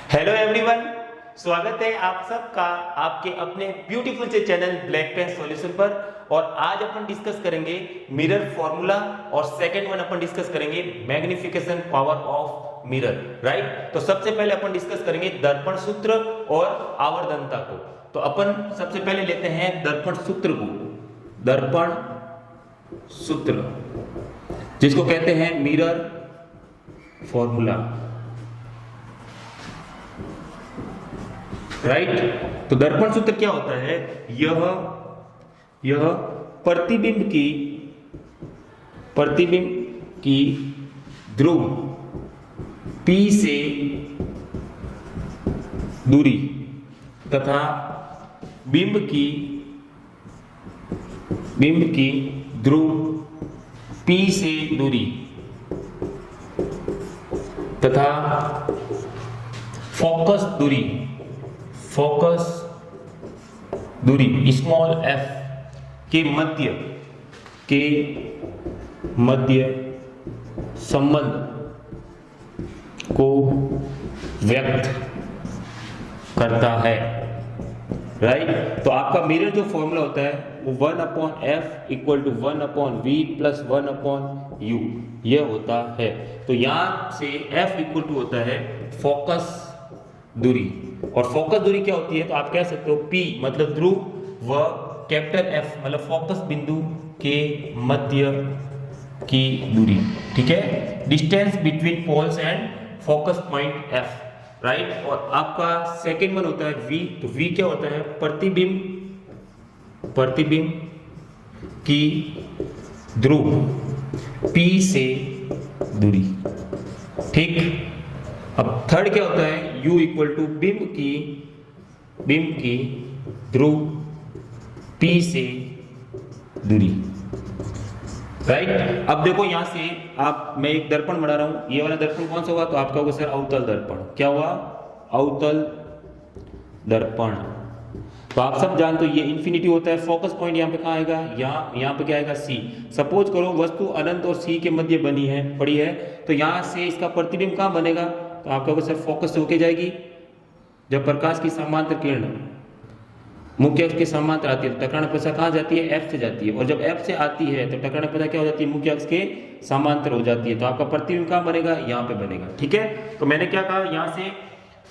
Hello everyone, स्वागत है आप सबका आपके अपने ब्यूटीफुल से चैनल ब्लैक पेन सॉल्यूशन पर। और आज अपन डिस्कस करेंगे मिरर फॉर्मूला और सेकंड वन अपन डिस्कस करेंगे magnification power of mirror. Right, तो सबसे पहले अपन डिस्कस करेंगे दर्पण सूत्र और आवर्धनता को। तो अपन सबसे पहले लेते हैं दर्पण सूत्र को। दर्पण सूत्र जिसको कहते हैं मिरर फॉर्मूला। राइट, तो दर्पण सूत्र क्या होता है? यह प्रतिबिंब की ध्रुव P से दूरी तथा बिंब की ध्रुव P से दूरी तथा फोकस दूरी स्मॉल f के मध्य संबंध को व्यक्त करता है। राइट, तो आपका मिरर जो फॉर्मूला होता है वो 1/f equal to 1/v plus 1/u यह होता है। तो यहां से f इक्वल टू होता है फोकस दूरी, और फोकस दूरी क्या होती है? तो आप कह सकते हो P मतलब ध्रुव व कैपिटल F मतलब फोकस बिंदु के मध्य की दूरी। ठीक है, distance between poles and focus point F। Right, और आपका सेकेंड वन होता है V। तो V क्या होता है? प्रतिबिंब की ध्रुव P से दूरी। ठीक, अब थर्ड क्या होता है? U इक्वल टू बिंब की ध्रुव P से दूरी। राइट, अब देखो यहां से मैं एक दर्पण बना रहा हूं। ये वाला दर्पण कौन सा हुआ? तो आपका होगा सर अवतल दर्पण। क्या हुआ? अवतल दर्पण। तो आप सब जानते हो ये इंफिनिटी होता है। फोकस पॉइंट यहाँ पे कहाँ आएगा? यहाँ पे क्या आएगा? C। सपोज करो वस्तु अनंत और C के मध्य पड़ी है, तो यहाँ से इसका प्रतिबिंब कहाँ बनेगा? तो आपका होगा सर फोकस से होके जाएगी। जब प्रकाश की समांतर किरण मुख्य अक्ष के समांतर आती है तो टकराण प्रसा कहाँ जाती है? F से जाती है, और जब F से आती है तो टकराण प्रसा क्या हो जाती है? मुख्य अक्ष के समांतर हो जाती है। तो आपका प्रतिबिंब कहाँ बनेगा? यहाँ पे बनेगा। ठीक है, तो मैंने क्या कहा? यहाँ से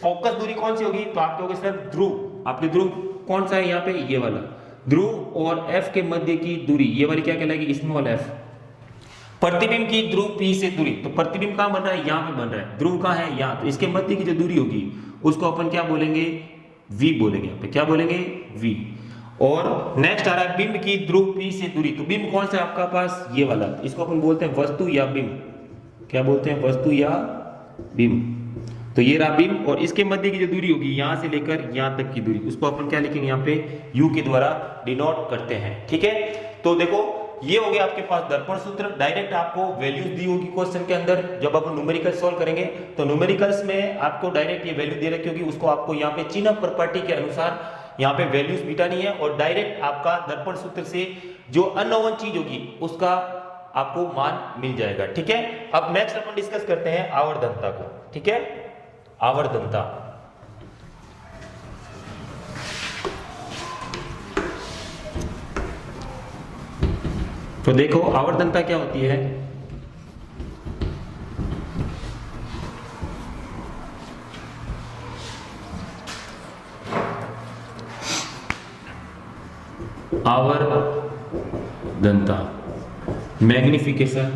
फोकस दूरी कौन सी होगी? तो आपके होगी सर ध्रुव। आपके ध्रुव कौन सा है यहाँ पे? ये वाला ध्रुव और F के मध्य की दूरी, ये वाली क्या कहलाएगी? Small f। प्रतिबिंब की ध्रुव P से दूरी, तो प्रतिबिंब कहाँ बन रहा है? यहाँ पे बन रहा है। ध्रुव कहाँ है? यहाँ। तो इसके मध्य की जो दूरी होगी उसको अपन क्या बोलेंगे? V बोलेंगे। यहाँ पे क्या बोलेंगे? V। और नेक्स्ट आ रहा है बिंब की ध्रुव P से दूरी। तो बिंब कौन सा है आपका पास? ये वाला। इसको अपन बोलते हैं वस्तु या बिंब। क्या बोलते हैं? वस्तु या बिंब। तो ये रहा बिंब, और इसके मध्य की जो दूरी होगी यहां से लेकर यहां तक की दूरी, उसको अपन क्या लिखेंगे? यहाँ पे U के द्वारा डिनोट करते हैं। ठीक है, तो देखो ये हो गया आपके पास दर्पण सूत्र। डायरेक्ट आपको वैल्यूज दी होगी क्वेश्चन के अंदर। जब अपन न्यूमेरिकल सॉल्व करेंगे तो न्यूमेरिकल्स में आपको डायरेक्ट ये वैल्यू दे रखी होगी, उसको आपको यहाँ पे चिन्ह प्रॉपर्टी के अनुसार यहाँ पे वैल्यूज मिटानी है, और डायरेक्ट आपका दर्पण सूत्र से जो अननोन चीज होगी उसका आपको मान मिल जाएगा। ठीक है, अब नेक्स्ट अपन डिस्कस करते हैं आवर्धनता को। ठीक है, आवर्धनता। तो देखो आवर्धनता क्या होती है? आवर्धनता मैग्निफिकेशन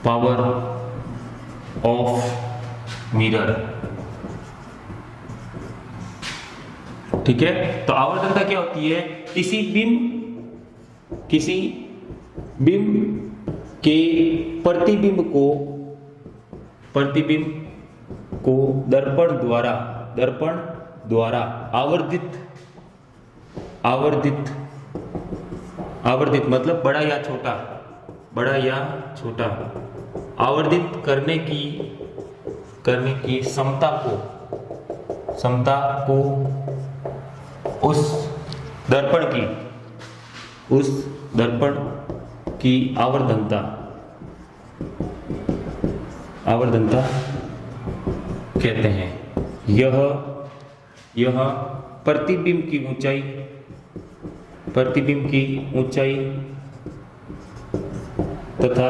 पावर ऑफ मिरर। ठीक है, तो आवर्धनता क्या होती है? किसी बिंब के प्रतिबिंब को दर्पण द्वारा आवर्धित मतलब बड़ा या छोटा आवर्धित करने की क्षमता को उस दर्पण की आवर्धनता आवर्धनता कहते हैं। यह प्रतिबिंब की ऊंचाई तथा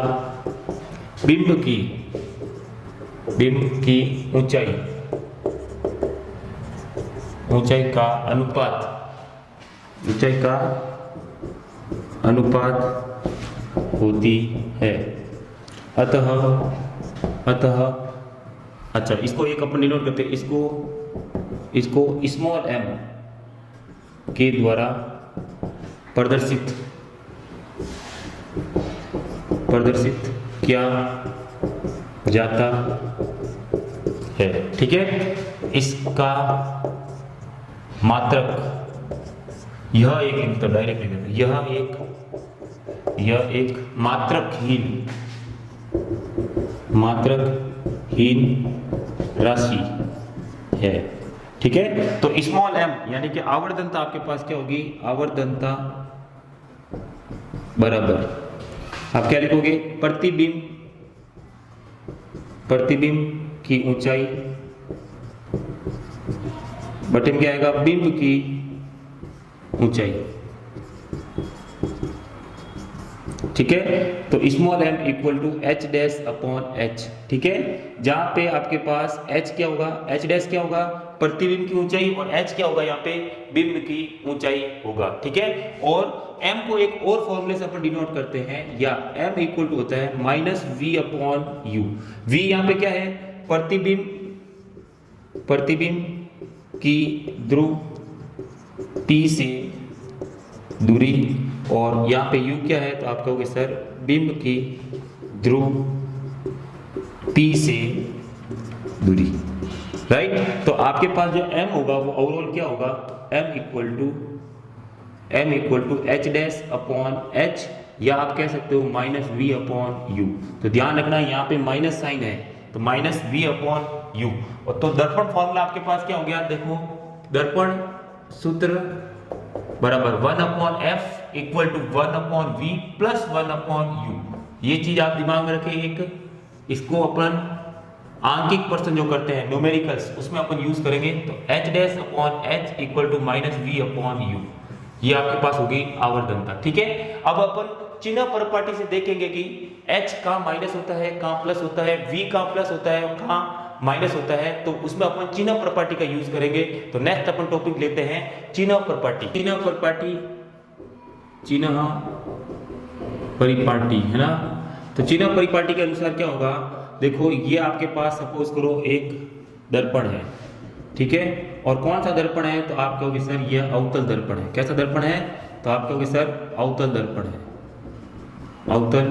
बिंब की ऊंचाई का अनुपात होती है। अतः अच्छा, इसको एक अपन डिनोट करते हैं, इसको स्मॉल m के द्वारा प्रदर्शित किया जाता है। ठीक है, इसका मात्रक, यह एक तो डायरेक्ट लिख देते, यह एक मात्रकहीन राशि है। ठीक है, तो स्मॉल m यानी कि आवर्धनता आपके पास क्या होगी, आवर्धनता बराबर आप क्या लिखोगे, प्रतिबिंब की ऊंचाई बटे में क्या आएगा, बिंब की ऊंचाई। ठीक है, तो small m equal to h dash upon h। ठीक है, जहां पे आपके पास h क्या होगा, h डैश क्या होगा, प्रतिबिंब की ऊंचाई, और h क्या होगा यहाँ पे, बिंब की ऊंचाई होगा। ठीक है, और m को एक और फॉर्मूले से अपन डिनोट करते हैं, या m इक्वल टू होता है minus v upon u। v यहाँ पे क्या है, प्रतिबिंब की ध्रुव p से दूरी, और यहाँ पे u क्या है, तो आप कहोगे सर बिंब की ध्रुव p से दूरी। राइट, तो आपके पास जो m होगा वो ओवरऑल क्या होगा, m equal to h dash upon h, या आप कह सकते हो माइनस v अपॉन u। तो ध्यान रखना यहाँ पे माइनस साइन है, तो माइनस v अपॉन u। और तो दर्पण फॉर्मूला आपके पास क्या हो गया, देखो दर्पण सूत्र बराबर 1 upon f equal to 1 upon v plus 1 upon u। ये चीज आप दिमाग में रखें, एक इसको अपन आंकिक प्रश्न जो करते हैं न्यूमेरिकल्स, उसमें अपन यूज करेंगे। तो h dash upon h equal to minus v upon u, ये आपके पास होगी आवर्धनता। ठीक है, अब अपन चिन्ह परिपाटी से देखेंगे कि h कहाँ माइनस होता है, कहाँ प्लस होता है, v कहाँ प्लस होता है, कहाँ माइनस होता है, तो उसमें अपन चिन्ह परिपाटी का यूज करेंगे। तो नेक्स्ट अपन टॉपिक लेते हैं चिन्ह परिपाटी है ना। तो चिन्ह परिपाटी के अनुसार क्या होगा, देखो ये आपके पास सपोज करो एक दर्पण है। ठीक है, और कौन सा दर्पण है, तो आप कहोगे सर यह अवतल दर्पण है। कैसा दर्पण है, तो आप कहोगे सर अवतल दर्पण है, अवतल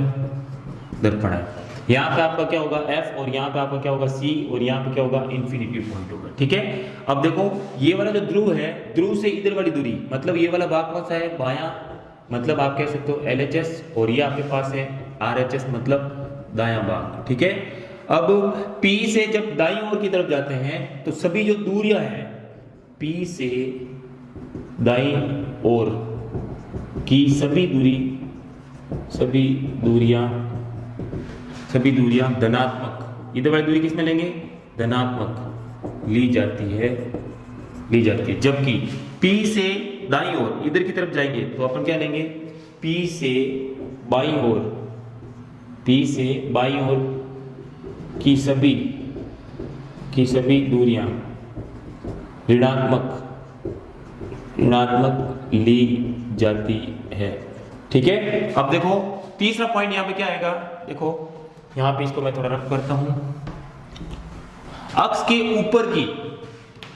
दर्पण है। यहाँ पे आपका क्या होगा f, और यहाँ पे आपका क्या होगा c, और यहाँ पे क्या होगा इन्फिनिटी पॉइंट होगा। ठीक है, अब देखो ये वाला जो ध्रुव है, ध्रुव से इधर वाली दूरी, मतलब ये वाला भाग कौन सा है, बायां, मतलब आप कह सकते हो LHS, और ये आपके पास है RHS, मतलब दायां भाग। ठीक है, अब P से जब दाईं ओर की तरफ जाते हैं तो सभी जो दूरियां हैं P से दाईं ओर की सभी दूरियां धनात्मक, इधर वाली दूरी किसमें लेंगे, धनात्मक ली जाती है। जबकि P से दाईं ओर इधर की तरफ जाएंगे तो अपन क्या लेंगे, P से बाईं ओर की सभी दूरियां ऋणात्मक ली जाती है। ठीक है, अब देखो तीसरा पॉइंट यहाँ पे क्या आएगा, देखो यहाँ पे इसको मैं थोड़ा रफ करता हूं। अक्ष के ऊपर की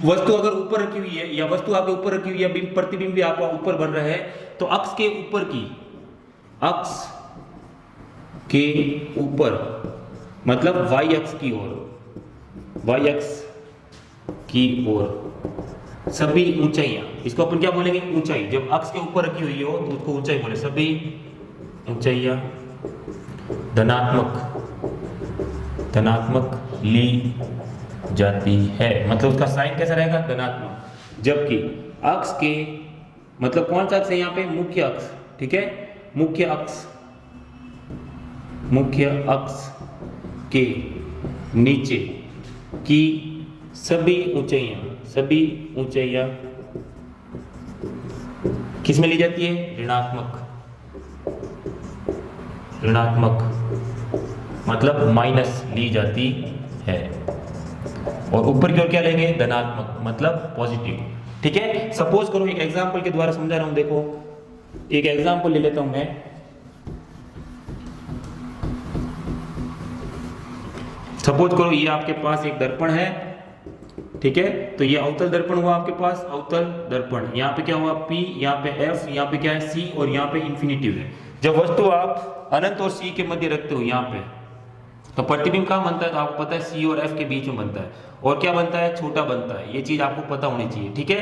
वस्तु अगर ऊपर रखी हुई है, या वस्तु आपके ऊपर रखी हुई है, प्रतिबिंब भी आपका ऊपर बन रहा है, तो अक्ष के ऊपर मतलब y अक्ष की ओर सभी ऊंचाइयां, इसको अपन क्या बोलेंगे, ऊंचाई। जब अक्ष के ऊपर रखी हुई हो तो उसको ऊंचाई बोले, सभी ऊंचाइयां धनात्मक ली जाती है, मतलब उसका साइन कैसा रहेगा, धनात्मक। जबकि अक्ष के मतलब कौन सा अक्ष है यहाँ पे, मुख्य अक्ष। ठीक है, मुख्य अक्ष के नीचे की सभी ऊंचाइयां किस में ली जाती है? ऋणात्मक मतलब माइनस ली जाती है, और ऊपर की ओर क्या लेंगे? धनात्मक मतलब पॉजिटिव। ठीक है, सपोज करो एक एग्जांपल के द्वारा समझा रहा हूं। देखो एक एग्जांपल ले लेता हूं मैं। सपोज करो ये आपके पास एक दर्पण है, ठीक है, तो ये अवतल दर्पण हुआ आपके पास, अवतल दर्पण। यहाँ पे क्या हुआ? P, यहाँ पे F, यहाँ पे क्या है? C, और यहाँ पे इंफिनिटिव है। जब वस्तु आप अनंत और C के मध्य रखते हो यहाँ पे, तो प्रतिबिंब कहाँ बनता है? तो आपको पता है C और F के बीच में बनता है, और क्या बनता है? छोटा बनता है। ये चीज आपको पता होनी चाहिए। ठीक है,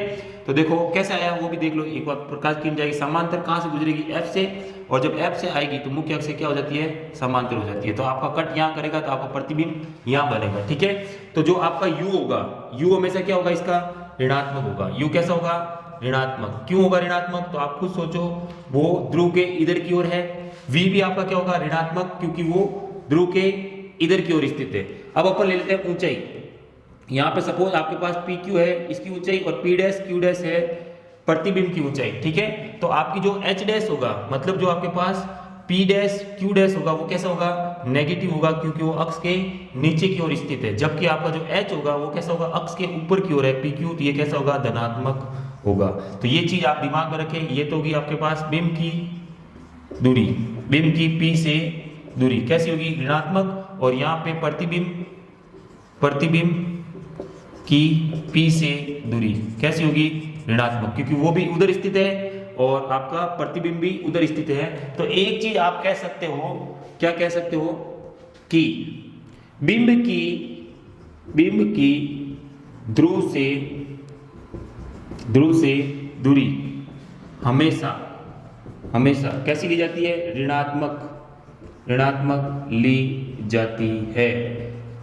तो देखो कैसे आया वो भी देख लो एक बार। प्रकाश किरण जाएगी समांतर, कहाँ से गुजरेगी? F से, और जब F से आएगी तो मुख्य अक्ष से क्या हो जाती है? समांतर हो जाती है। तो आपका कट यहाँ करेगा तो आपका प्रतिबिंब यहाँ बनेगा। ठीक है, तो जो आपका U होगा, U हमेशा क्या होगा? इसका ऋणात्मक होगा। U कैसा होगा? ऋणात्मक। क्यों होगा ऋणात्मक? तो आप खुद सोचो, वो ध्रुव के इधर की ओर है। V भी आपका क्या होगा? ऋणात्मक, क्योंकि वो ध्रुव के इधर की ओर स्थित है। अब अपन ले लेते हैं ऊंचाई। यहाँ पे सपोज आपके पास PQ है, इसकी ऊंचाई, और P डैश Q डैश है प्रतिबिंब की ऊंचाई। ठीक है, तो आपकी जो H डैश होगा, मतलब जो आपके पास P डैश Q डैश होगा, वो कैसा होगा? नेगेटिव होगा, क्योंकि वो अक्ष के नीचे की ओर स्थित है। जबकि आपका जो H होगा वो कैसा होगा? अक्ष के ऊपर की ओर है, PQ, तो ये कैसा होगा? धनात्मक होगा। तो ये चीज आप दिमाग में रखें। ये तो होगी आपके पास बिंब की दूरी, बिंब की P से दूरी कैसी होगी? ऋणात्मक। और यहाँ पे प्रतिबिंब की P से दूरी कैसी होगी? ऋणात्मक, क्योंकि वो भी उधर स्थित है और आपका प्रतिबिंब भी उधर स्थित है। तो एक चीज आप कह सकते हो, क्या कह सकते हो? कि बिंब की ध्रुव से दूरी हमेशा कैसी ली जाती है? ऋणात्मक ली जाती है।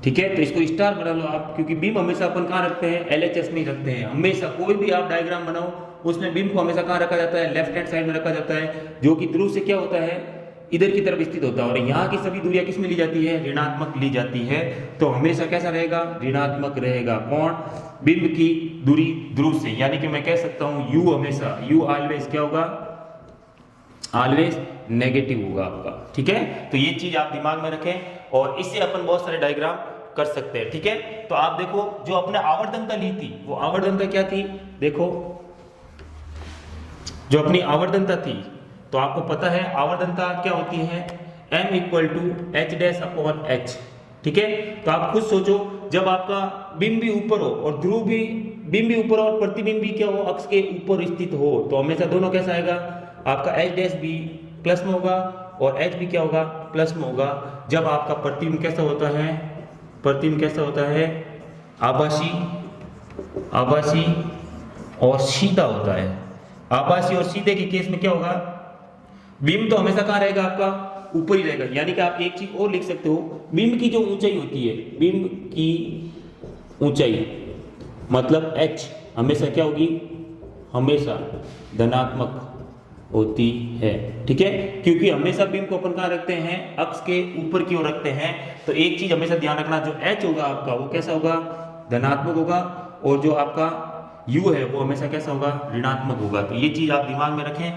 ठीक है, तो इसको स्टार बना लो आप, क्योंकि बीम हमेशा अपन कहाँ रखते हैं? LHS में रखते हैं। हमेशा कोई भी आप डायग्राम बनाओ उसमें बीम को हमेशा कहाँ रखा जाता है? लेफ्ट हैंड साइड में रखा जाता है, जो कि ध्रुव से क्या होता है? इधर की तरफ स्थित होता है। और यहाँ की सभी दूरियां किस में ली जाती है? ऋणात्मक ली जाती है। तो हमेशा कैसा रहेगा? ऋणात्मक रहेगा। कौन? बिंब की दूरी ध्रुव से। यानी कि मैं कह सकता हूँ U हमेशा, U ऑलवेज क्या होगा? ऑलवेज नेगेटिव होगा आपका। ठीक है, तो ये चीज आप दिमाग में रखें, और इससे अपन बहुत सारे डायग्राम कर सकते हैं। ठीक है, तो आप देखो जो अपने आवर्धनता ली थी, वो आवर्धनता क्या थी? देखो जो अपनी आवर्धनता थी, तो आपको पता है आवर्धनता क्या होती है? M equal to H dash upon H। ठीक है, तो आप खुद सोचो, जब आपका बिंब भी ऊपर हो और ध्रुव भी, बिंब भी ऊपर और प्रतिबिंब भी क्या हो? अक्ष के ऊपर स्थित हो, तो हमेशा दोनों कैसा आएगा? आपका H डैश भी प्लस में होगा और H भी क्या होगा? प्लस में होगा। जब आपका प्रतिबिंब कैसा होता है? प्रतिबिंब कैसा होता है? आभासी और सीधा होता है। आभासी और सीधे के केस में क्या होगा? बिंब तो हमेशा कहाँ रहेगा? आपका ऊपर ही रहेगा। यानी कि आप एक चीज और लिख सकते हो, बिंब की जो ऊंचाई होती है, बिंब की ऊंचाई मतलब H हमेशा क्या होगी? हमेशा धनात्मक होती है। ठीक है, क्योंकि हमेशा बिंब को अपन कहाँ रखते हैं? अक्ष के ऊपर की ओर रखते हैं। तो एक चीज हमेशा ध्यान रखना, जो H होगा आपका वो कैसा होगा? धनात्मक होगा, और जो आपका U है वो हमेशा कैसा होगा? ऋणात्मक होगा। तो ये चीज आप दिमाग में रखें।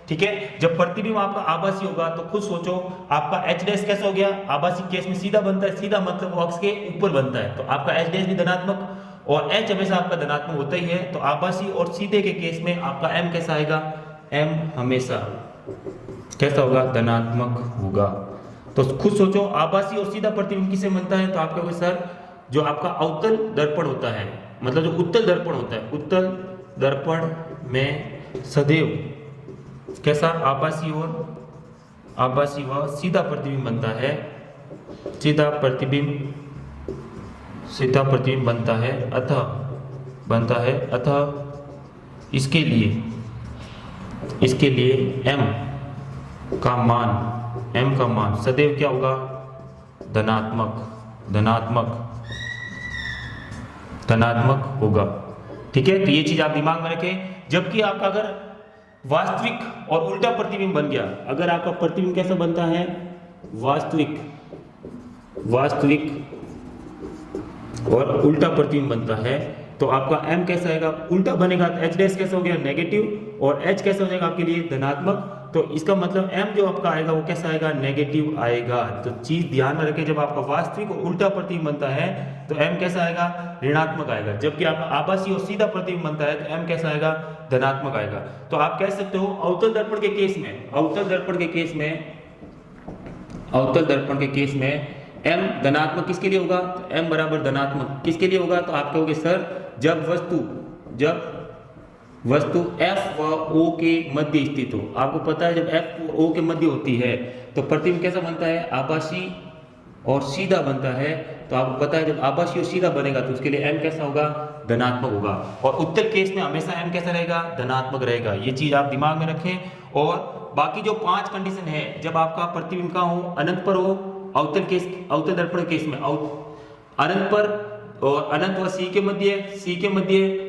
ठीक है, जब प्रतिबिंब आपका आभासी होगा तो खुद सोचो, आपका H डैश कैसा हो गया? आभासी केस में सीधा बनता है, सीधा मतलब वो अक्ष के ऊपर बनता है, तो आपका H डैश भी धनात्मक, और H हमेशा आपका धनात्मक होता ही है। तो आभासी और सीधे के केस में आपका M कैसा आएगा? M हमेशा कैसा होगा? धनात्मक होगा। तो खुद सोचो, आभासी और सीधा प्रतिबिंब किसे बनता है? तो आपका कोई सर, जो आपका अवतल दर्पण होता है, मतलब जो उत्तल दर्पण होता है, उत्तल दर्पण में सदैव कैसा? आभासी व सीधा प्रतिबिंब बनता है। सीधा प्रतिबिंब बनता है, अतः इसके लिए M का मान सदैव क्या होगा? धनात्मक होगा। ठीक है, तो ये चीज आप दिमाग में रखें। जबकि आपका अगर वास्तविक और उल्टा प्रतिबिंब बन गया, अगर आपका प्रतिबिंब कैसा बनता है? वास्तविक और उल्टा प्रतिबिंब बनता है, तो आपका m कैसा आएगा, उल्टा बनेगा तो h डैश कैसा हो गया नेगेटिव, और h कैसा हो जाएगा आपके लिए धनात्मक। तो इसका मतलब m जो आपका आएगा वो कैसा आएगा, नेगेटिव आएगा। तो चीज ध्यान में रखें, जब आपका वास्तविक और उल्टा प्रतिबिंब बनता है तो m कैसा आएगा, ऋणात्मक आएगा। जबकि आपका आभासी और सीधा प्रतिबिंब बनता है तो m कैसा आएगा, धनात्मक आएगा। तो आप कह सकते हो अवतल दर्पण के केस में, अवतल दर्पण के केस में m धनात्मक किसके लिए होगा, तो m बराबर धनात्मक किसके लिए होगा, तो आप कहोगे सर जब वस्तु F व O के मध्य स्थित हो। आपको पता है जब F और O के मध्य होती है तो प्रतिबिंब कैसा बनता है, आभासी और सीधा बनता है। तो आपको पता है जब आभासी और सीधा बनेगा तो उसके लिए m कैसा होगा, धनात्मक होगा। और उत्तल केस में हमेशा m कैसा रहेगा, धनात्मक रहेगा। ये चीज आप दिमाग में रखें। और बाकी जो 5 कंडीशन है, जब आपका प्रतिबिंब कहाँ हो, अनंत पर हो, अवतल दर्पण केस में अनंत पर, और अनंत व सी के मध्य,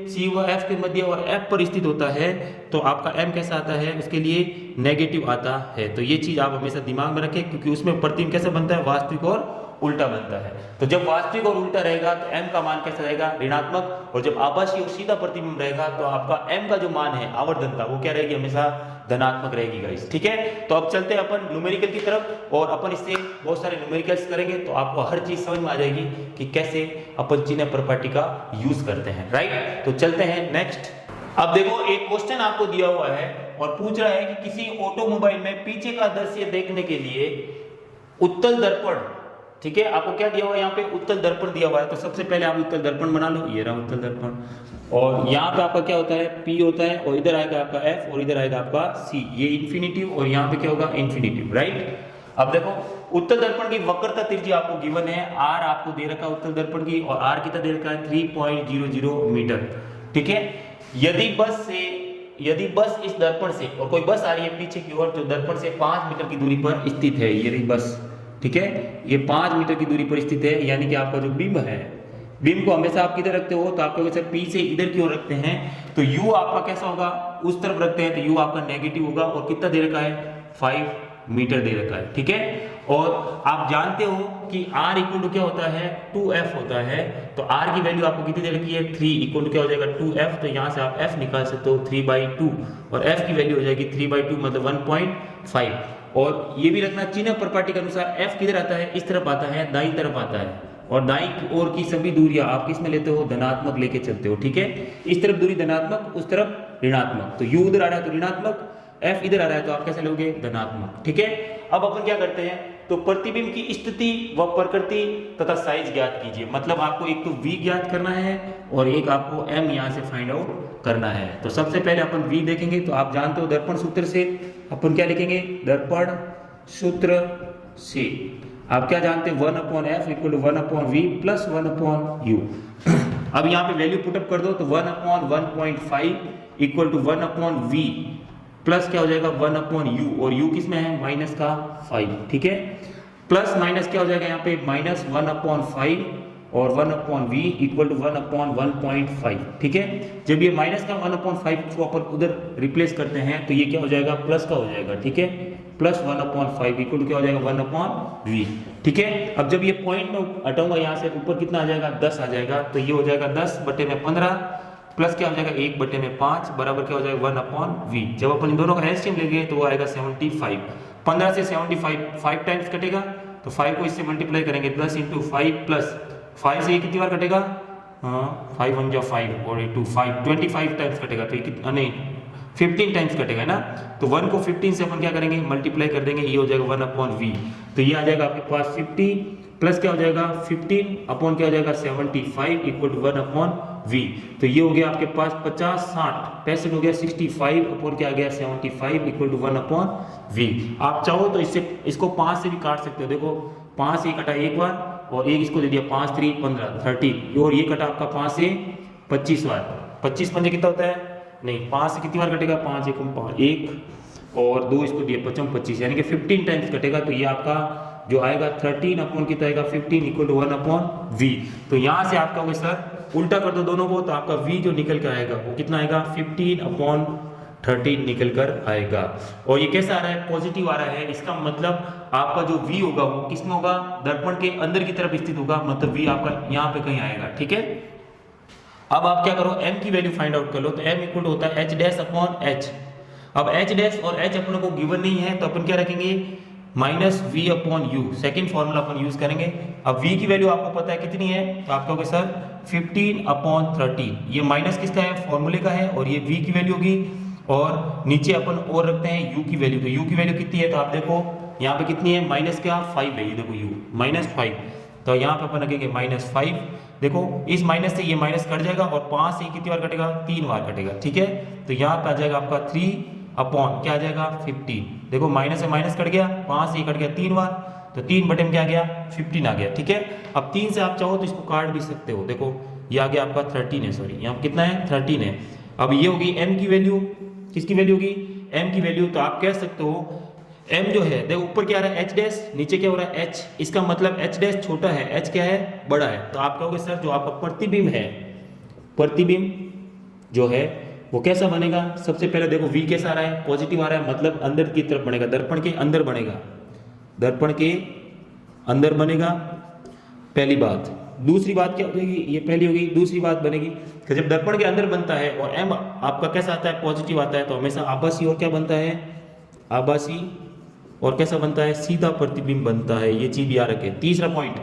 सी व एफ के मध्य और एफ पर स्थित होता है, तो आपका m कैसा आता है, उसके लिए नेगेटिव आता है। तो ये चीज आप हमेशा दिमाग में रखें, क्योंकि उसमें प्रतिबिंब कैसा बनता है, वास्तविक और उल्टा बनता है। तो जब वास्तविक और उल्टा रहेगा तो m का मान कैसा रहेगा, ऋणात्मक। और जब आभासी और सीधा प्रतिबिंब रहेगा तो आपका m का जो मान है, आवर्धनता, वो क्या रहेगी, हमेशा धनात्मक रहेगी गाइस। ठीक है, तो अब चलते हैं अपन न्यूमेरिकल की तरफ, और अपन इससे बहुत सारे न्यूमेरिकल्स करेंगे तो आपको हर चीज समझ में आ जाएगी कि कैसे अपन चिन्ह प्रॉपर्टी का यूज करते हैं। राइट, तो चलते हैं नेक्स्ट। अब देखो एक क्वेश्चन आपको दिया हुआ है और पूछ रहा है कि किसी ऑटोमोबाइल में पीछे का दृश्य देखने के लिए उत्तल दर्पण, ठीक है, आपको क्या दिया हुआ है, यहाँ पे उत्तल दर्पण दिया हुआ है। तो सबसे पहले आप उत्तल दर्पण बना लो, ये रहा उत्तल दर्पण। और यहाँ पे आपका क्या होता है, P होता है, और इधर आएगा आपका F और इधर आएगा आपका C, ये इन्फिनिटिव, और यहाँ पे क्या होगा, इन्फिनिटिव। राइट, अब देखो उत्तल दर्पण की वक्रता त्रिज्या आपको गिवन है, R आपको दे रखा है उत्तल दर्पण की, और R कितना दे रखा है, 3.00 मीटर। ठीक है, यदि बस इस दर्पण से, और कोई बस आ रही है पीछे की ओर जो दर्पण से 5 मीटर की दूरी पर स्थित है, ये रही बस, ठीक है, ये 5 मीटर की दूरी पर स्थित है, यानी कि आपका जो बिंब है, बिंब को हमेशा आप किधर रखते हो, तो आपको सर P से इधर की ओर रखते हैं, तो U आपका कैसा होगा, उस तरफ रखते हैं तो U आपका नेगेटिव होगा। और कितना दे रखा है, 5 मीटर दे रखा है। ठीक है, और आप जानते हो कि R इक्वल टू क्या होता है, 2F होता है। तो R की वैल्यू आपको कितनी दे रखी है, 3 इक्वल टू क्या हो जाएगा, 2F। तो यहाँ से आप F निकाल सकते हो 3/2, और F की वैल्यू हो जाएगी 3/2 मतलब 1.5। और ये भी रखना, चिन्ह प्रॉपर्टी के अनुसार F किधर आता है, इस तरफ आता है, दाईं तरफ आता है, और दाईं ओर की सभी दूरियां आप किस में लेते हो, धनात्मक लेके चलते हो। ठीक है, इस तरफ दूरी धनात्मक, उस तरफ ऋणात्मक। तो U उधर आ रहा है तो ऋणात्मक, F इधर आ रहा है तो आप कैसे लोगे, धनात्मक। ठीक है, अब अपन क्या करते हैं, तो प्रतिबिंब की स्थिति व प्रकृति तथा साइज ज्ञात कीजिए। मतलब आपको एक तो V ज्ञात करना है और एक आपको M यहाँ से फाइंड आउट करना है। तो सबसे पहले अपन V देखेंगे। तो आप जानते हो दर्पण सूत्र से अपन क्या लिखेंगे, दर्पण सूत्र से आप क्या जानते हैं, 1/f equal to 1/v plus 1/u। अब यहाँ पे वैल्यू पुटअप कर दो, तो 1/1.5 इक्वल टू 1/v प्लस क्या हो जाएगा, 1/u, और u किस में है, माइनस का 5। ठीक है, प्लस माइनस क्या हो जाएगा यहाँ पे, माइनस 1/5 और 1/v इक्वल टू 1/1.5। ठीक है, जब ये माइनस का 1/5 को अपन उधर रिप्लेस करते हैं तो ये क्या हो जाएगा, प्लस का हो जाएगा। ठीक है, प्लस 1/5 इक्वल टू क्या हो जाएगा, 1/v। ठीक है, अब जब ये पॉइंट में हटाऊंगा यहाँ से, ऊपर कितना आ जाएगा, 10 आ जाएगा। तो ये हो जाएगा 10/15 प्लस क्या हो जाएगा, 1/5 बराबर क्या हो जाएगा, 1/v। जब अपन इन दोनों का एलसीएम लेंगे तो वो आएगा 75। 15 से 75 5 टाइम्स कटेगा, तो 5 को इससे मल्टीप्लाई करेंगे, 10 × 5 प्लस 5 से ये कितनी बार कटेगा, 5 1 5 और 2 5 25 टाइम्स कटेगा। तो ये नहीं 15 टाइम्स कटेगा ना। तो 1 को 15 से अपन क्या करेंगे, मल्टीप्लाई कर देंगे, ये हो जाएगा 1/v। तो ये आ जाएगा आपके पास 50 प्लस क्या हो जाएगा, 15 अपॉन क्या हो जाएगा, 75 इक्वल टू 1/v। तो ये हो गया आपके पास 50 60 65 हो गया, 65 अपॉन क्या आ गया, 75 इक्वल टू 1/v। आप चाहो तो इसको 5 से भी काट सकते हो। देखो 5 से कटा एक बार, और एक इसको दे दिया 5 3 15 30, और ये कटा आपका 5 से 25 बार। 25 पंजे कितना होता है, नहीं 5 से कितनी बार कटेगा, 5 1 5 1 और 2 इसको दिया 55 25, यानी कि 15 टाइम्स कटेगा। तो ये आपका जो आएगा 13 अपॉन कितना आएगा, 15 इक्वल टू 1/v। तो यहाँ से आपका सर उल्टा कर दो दोनों को, तो आपका v जो निकल के आएगा वो कितना आएगा, 15 अपॉन 13 निकल कर आएगा। और ये कैसा आ रहा है, पॉजिटिव आ रहा है। इसका मतलब आपका जो V होगा वो किसमें होगा, दर्पण के अंदर की तरफ स्थित होगा, मतलब V आपका यहाँ पे कहीं आएगा। ठीक है, अब आप क्या करो, m की वैल्यू फाइंड आउट कर लो। तो m इक्वल होता है h डैश अपॉन h। अब h डैश और h अपनों को गिवन नहीं है तो अपन क्या रखेंगे, minus v upon u, second formula अपन यूज करेंगे। अब v की वैल्यू आपको पता है कितनी है, तो आप कहोगे सर 15 अपॉन 13, ये माइनस किसका है, फॉर्मूले का है, और ये v की वैल्यू होगी, और नीचे अपन और रखते हैं u की वैल्यू। तो u की वैल्यू कितनी है, तो आप देखो यहाँ पे कितनी है, माइनस क्या 5 है, ये देखो u -5, तो यहाँ पे अपन रखेंगे -5। देखो इस माइनस से ये माइनस कट जाएगा, और 5 से कितनी बार कटेगा, 3 बार कटेगा। ठीक है, तो यहाँ पे आ जाएगा आपका 3 अपॉन क्या आ जाएगा 15। देखो माइनस से माइनस कट गया, 5 से कट गया 3 बार, तो 3 बटे में क्या आ गया 15 आ गया। ठीक है, अब 3 से आप चाहो तो इसको काट भी सकते हो। देखो ये आ गया आपका 13 है, सॉरी यहाँ कितना है 13 है। अब ये होगी m की वैल्यू, किसकी वैल्यू होगी, m की वैल्यू। तो आप कह सकते हो m जो है, देखो ऊपर क्या आ रहा है h डैश, नीचे क्या हो रहा है h, इसका मतलब h डैश छोटा है, h क्या है बड़ा है। तो आप कहोगे सर जो आपका प्रतिबिंब है, प्रतिबिंब जो है वो कैसा बनेगा, सबसे पहले देखो v कैसा आ रहा है, पॉजिटिव आ रहा है, मतलब अंदर की तरफ बनेगा, दर्पण के अंदर बनेगा, दर्पण के अंदर बनेगा, पहली बात। दूसरी बात क्या होगी, ये पहली होगी। दूसरी बात बनेगी कि जब दर्पण के अंदर बनता है और m आपका कैसा आता है, पॉजिटिव आता है, तो हमेशा आभासी और क्या बनता है, आभासी और कैसा बनता है, सीधा प्रतिबिंब बनता है। ये चीज याद रखें। तीसरा पॉइंट,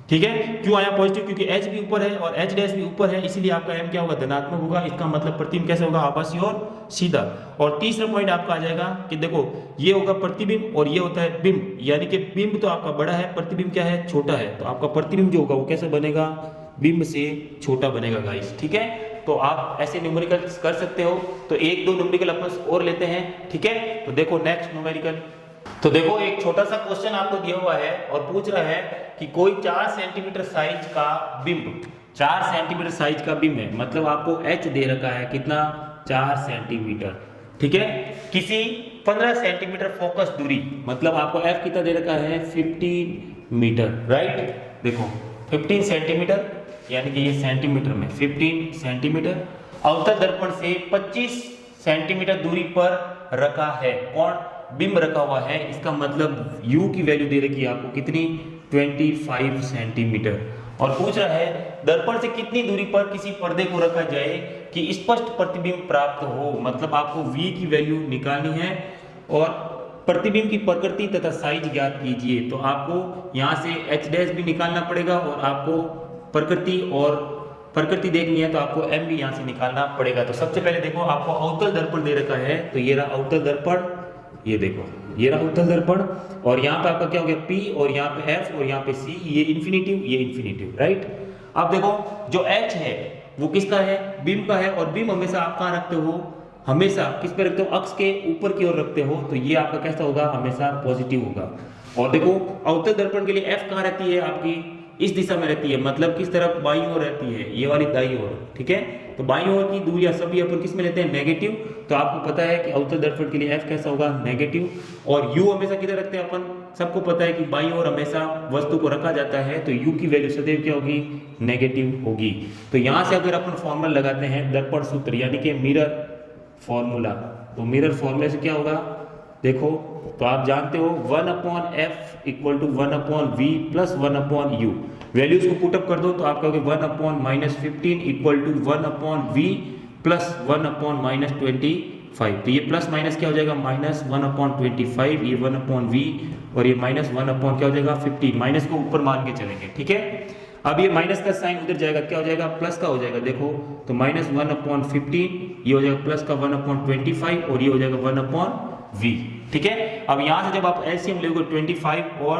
ठीक है, क्यों आया पॉजिटिव, क्योंकि h भी ऊपर है और h डैश भी ऊपर है, इसीलिए आपका m क्या होगा, धनात्मक होगा। इसका मतलब प्रतिबिंब कैसे होगा, आभासी और सीधा। और तीसरा पॉइंट आपका आ जाएगा कि देखो ये होगा प्रतिबिंब और ये होता है बिंब, यानी कि बिंब तो आपका बड़ा है, प्रतिबिंब क्या है, छोटा है। तो आपका प्रतिबिंब जो होगा वो कैसे बनेगा, बिंब से छोटा बनेगा गाइस। ठीक है, तो आप ऐसे न्यूमेरिकल कर सकते हो। तो एक दो न्यूमेरिकल अपन और लेते हैं। ठीक है, तो देखो नेक्स्ट न्यूमेरिकल। तो देखो एक छोटा सा क्वेश्चन आपको दिया हुआ है और पूछ रहा है कि कोई 4 सेंटीमीटर साइज का बिंब, 4 सेंटीमीटर साइज का बिंब है, मतलब आपको h दे रखा है कितना, 4 सेंटीमीटर। ठीक है, किसी 15 सेंटीमीटर फोकस दूरी, मतलब आपको f कितना दे रखा है, 15 मीटर, राइट। देखो 15 सेंटीमीटर, यानी कि ये सेंटीमीटर में 15 सेंटीमीटर अवतल दर्पण से 25 सेंटीमीटर दूरी पर रखा है। कौन, बिंब रखा हुआ है। इसका मतलब u की वैल्यू दे रखी है आपको कितनी, 25 सेंटीमीटर। और पूछ रहा है दर्पण से कितनी दूरी पर किसी पर्दे को रखा जाए कि स्पष्ट प्रतिबिंब प्राप्त हो, मतलब आपको v की वैल्यू निकालनी है और प्रतिबिंब की प्रकृति तथा साइज ज्ञात कीजिए। तो आपको यहाँ से h डैश भी निकालना पड़ेगा और आपको प्रकृति और प्रकृति देखनी है, तो आपको m भी यहाँ से निकालना पड़ेगा। तो सबसे पहले देखो आपको अवतल दर्पण दे रखा है, तो ये रहा अवतल दर्पण, ये देखो ये रहा अवतल दर्पण, और यहाँ पे आपका क्या हो गया P, और यहाँ पे F, और यहाँ पे C, ये इन्फिनिटिव, ये इन्फिनिटिव, राइट। अब देखो जो H है वो किसका है, बिंब का है, और बिंब हमेशा आप कहाँ रखते हो, हमेशा किस पे रखते हो, अक्ष के ऊपर की ओर रखते हो, तो ये आपका कैसा होगा, हमेशा पॉजिटिव होगा। और देखो अवतल दर्पण के लिए F कहाँ रहती है, आपकी इस दिशा में रहती है, मतलब किस तरफ, बाईं ओर रहती है, ये वाली दाईं ओर। ठीक है, तो बाईं ओर की दूरियां सभी अपन किस में लेते हैं, नेगेटिव। तो आपको पता है कि अवतल दर्पण के लिए F कैसा होगा, नेगेटिव। और U हमेशा किधर रखते हैं अपन, सबको पता है कि बाईं ओर हमेशा वस्तु को रखा जाता है, तो U की वैल्यू सदैव क्या होगी, नेगेटिव होगी। तो यहाँ से अगर अपन फॉर्मूला लगाते हैं दर्पण सूत्र, यानी कि मिरर फॉर्मूला, तो मिरर फॉर्मूले से क्या होगा, देखो तो आप जानते हो 1/f equal to 1/v plus 1/u। Values को पुटअप कर दो तो आप कहोगे 1/-15 इक्वल टू 1/v प्लस 1/-25। तो ये प्लस माइनस क्या हो जाएगा, -1/25, ये 1/v और ये -1/ क्या हो जाएगा 15, माइनस को ऊपर मान के चलेंगे। ठीक है, अब ये माइनस का साइन उधर जाएगा, क्या हो जाएगा, प्लस का हो जाएगा। देखो तो -1/15, ये हो जाएगा प्लस का 1/25, और ये हो जाएगा 1/v। ठीक है, अब यहाँ से जब आप एलसीएम लोगे 25 और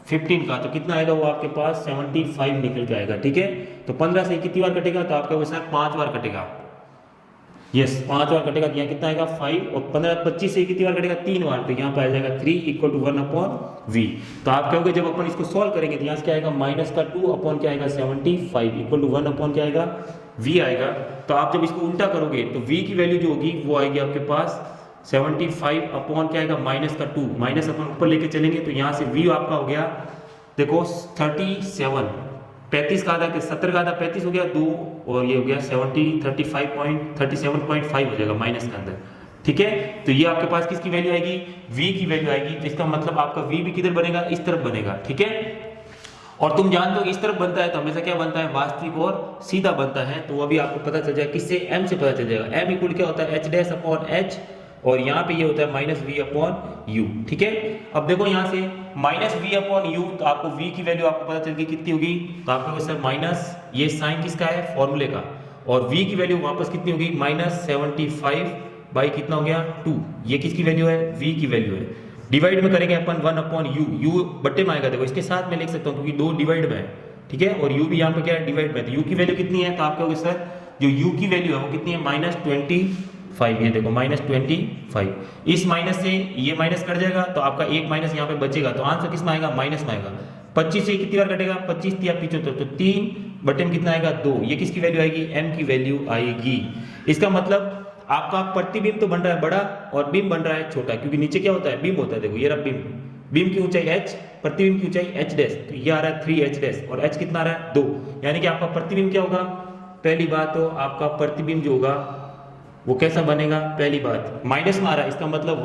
15 का, तो कितना आएगा, वो आपके पास 75 निकल के आएगा। ठीक है, तो 15 से कितनी बार कटेगा, तो आपका वो सर 5 बार कटेगा, यस 5 बार कटेगा, तो यहाँ कितना आएगा 5, और 25 से कितनी बार कटेगा, 3 बार, तो यहाँ पे आ जाएगा 3 इक्वल टू 1/v। तो आप कहोगे जब अपन इसको सॉल्व करेंगे तो यहाँ से क्या आएगा, -2 क्या आएगा 75 इक्वल टू 1 क्या आएगा, v आएगा। तो आप जब इसको उल्टा करोगे तो v की वैल्यू जो होगी वो आएगी आपके पास 75 क्या आएगा, -2, माइनस अपन ऊपर लेके चलेंगे, तो यहाँ से v आपका हो गया, देखो 37, 35 का आधा, 70 का आधा 35 हो गया 2, और ये हो गया 37.5 हो जाएगा माइनस के अंदर। ठीक है, तो ये आपके पास किसकी वैल्यू आएगी, v की वैल्यू आएगी। तो इसका मतलब आपका v भी किधर बनेगा, इस तरफ बनेगा। ठीक है, और तुम जानते हो इस तरफ बनता है तो हमेशा क्या बनता है, वास्तविक और सीधा बनता है। तो अभी आपको पता चल जाएगा किससे, m से पता चल जाएगा। m इक्वल क्या होता है, h डैश अपॉन h, और यहाँ पे ये होता है माइनस v अपॉन u। ठीक है, अब देखो यहाँ से माइनस v अपॉन u, तो आपको v की वैल्यू आपको पता चल गई कितनी होगी, तो आपको सर माइनस, ये साइन किसका है, फॉर्मूले का, और v की वैल्यू वापस कितनी होगी, माइनस 75 बाई कितना हो गया 2। ये किसकी वैल्यू है, v की वैल्यू है। डिवाइड में करेंगे अपन 1 अपॉन u बट्टे में आएगा, देखो इसके साथ में लिख सकता हूँ क्योंकि 2 डिवाइड में है। ठीक है, और u भी यहाँ पे क्या है, डिवाइड में। तो u की वैल्यू कितनी है, तो आप कहोगे सर जो u की वैल्यू है वो कितनी है, माइनस 25। ये देखो माइनस 25, इस माइनस से ये माइनस कट जाएगा तो आपका एक माइनस यहाँ पे बचेगा, तो आंसर किस में आएगा, माइनस में आएगा। 25 से कितनी बार कटेगा, 25 या 75, तो 3 बटे में कितना आएगा 2। ये किसकी वैल्यू आएगी, m की वैल्यू आएगी। इसका मतलब आपका प्रतिबिंब तो बन रहा है बड़ा और बिंब बन रहा है छोटा, क्योंकि नीचे क्या होता है, बिंब होता है। देखो ये रहा बिंब, बिंब की ऊंचाई h, प्रतिबिंब की ऊंचाई h डैश, तो ये आ रहा है 3h डैश, और h कितना आ रहा है 2, यानी कि आपका प्रतिबिंब क्या होगा, पहली बात तो आपका प्रतिबिंब जो होगा वो कैसा बनेगा, पहली बात माइनस में आ रहा है, इसका मतलब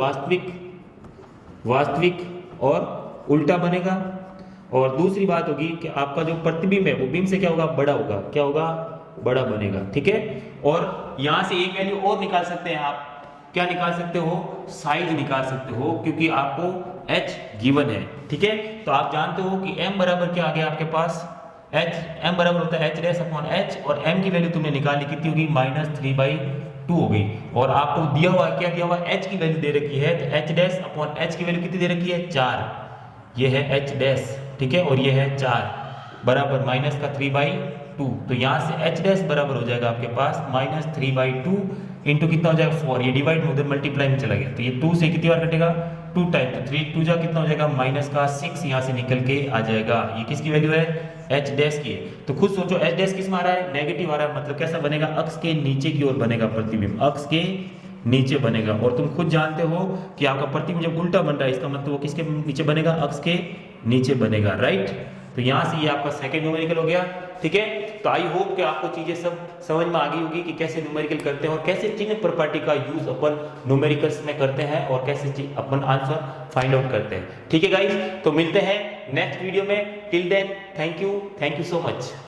वास्तविक और उल्टा बनेगा। और दूसरी बात होगी कि आपका जो प्रतिबिंब है वो बिंब से क्या होगा, बड़ा होगा, क्या होगा, बड़ा बनेगा। ठीक है, और यहां से एक वैल्यू और निकाल सकते हैं आप, क्या निकाल सकते हो, साइज निकाल सकते हो, क्योंकि आपको h गिवन है। ठीक है, तो आप जानते हो कि m बराबर क्या आ गया आपके पास, m बराबर होता है h डैश अपॉन h, और m की वैल्यू तुमने निकाली कितनी होगी, माइनस 3/2 हो गई। और आपको दिया हुआ क्या दिया हुआ, h की वैल्यू दे रखी है, तो h डैश अपॉन h की वैल्यू कितनी दे रखी है, 4, ये है h डैश। ठीक है, और ये है 4 बराबर माइनस का 3/2, तो यहाँ से h डैश बराबर हो जाएगा आपके पास माइनस 3/2 इंटू कितना हो जाएगा 4, ये डिवाइड में उधर मल्टीप्लाई में चला गया, तो ये 2 से कितनी बार कटेगा, 2 टाइम, तो 3 2 जा कितना हो जाएगा, माइनस का 6 यहाँ से निकल के आ जाएगा। ये किसकी वैल्यू है, h डैश की है। तो खुद सोचो h डैश किस में आ रहा है, नेगेटिव आ रहा है, मतलब कैसा बनेगा, अक्ष के नीचे की ओर बनेगा प्रतिबिंब, अक्ष के नीचे बनेगा। और तुम खुद जानते हो कि आपका प्रतिबिंब जब उल्टा बन रहा है, इसका मतलब वो किसके नीचे बनेगा, अक्ष के नीचे बनेगा, राइट। तो यहाँ से ये आपका सेकंड न्यूमेरिकल हो गया। ठीक है, तो आई होप कि आपको चीजें सब समझ में आ गई होगी कि कैसे न्यूमेरिकल करते हैं और कैसे चिन्ह प्रॉपर्टी का यूज अपन न्यूमेरिकल्स में करते हैं और कैसे अपन आंसर फाइंड आउट करते हैं। ठीक है गाइस, तो मिलते हैं नेक्स्ट वीडियो में। Till then thank you so much.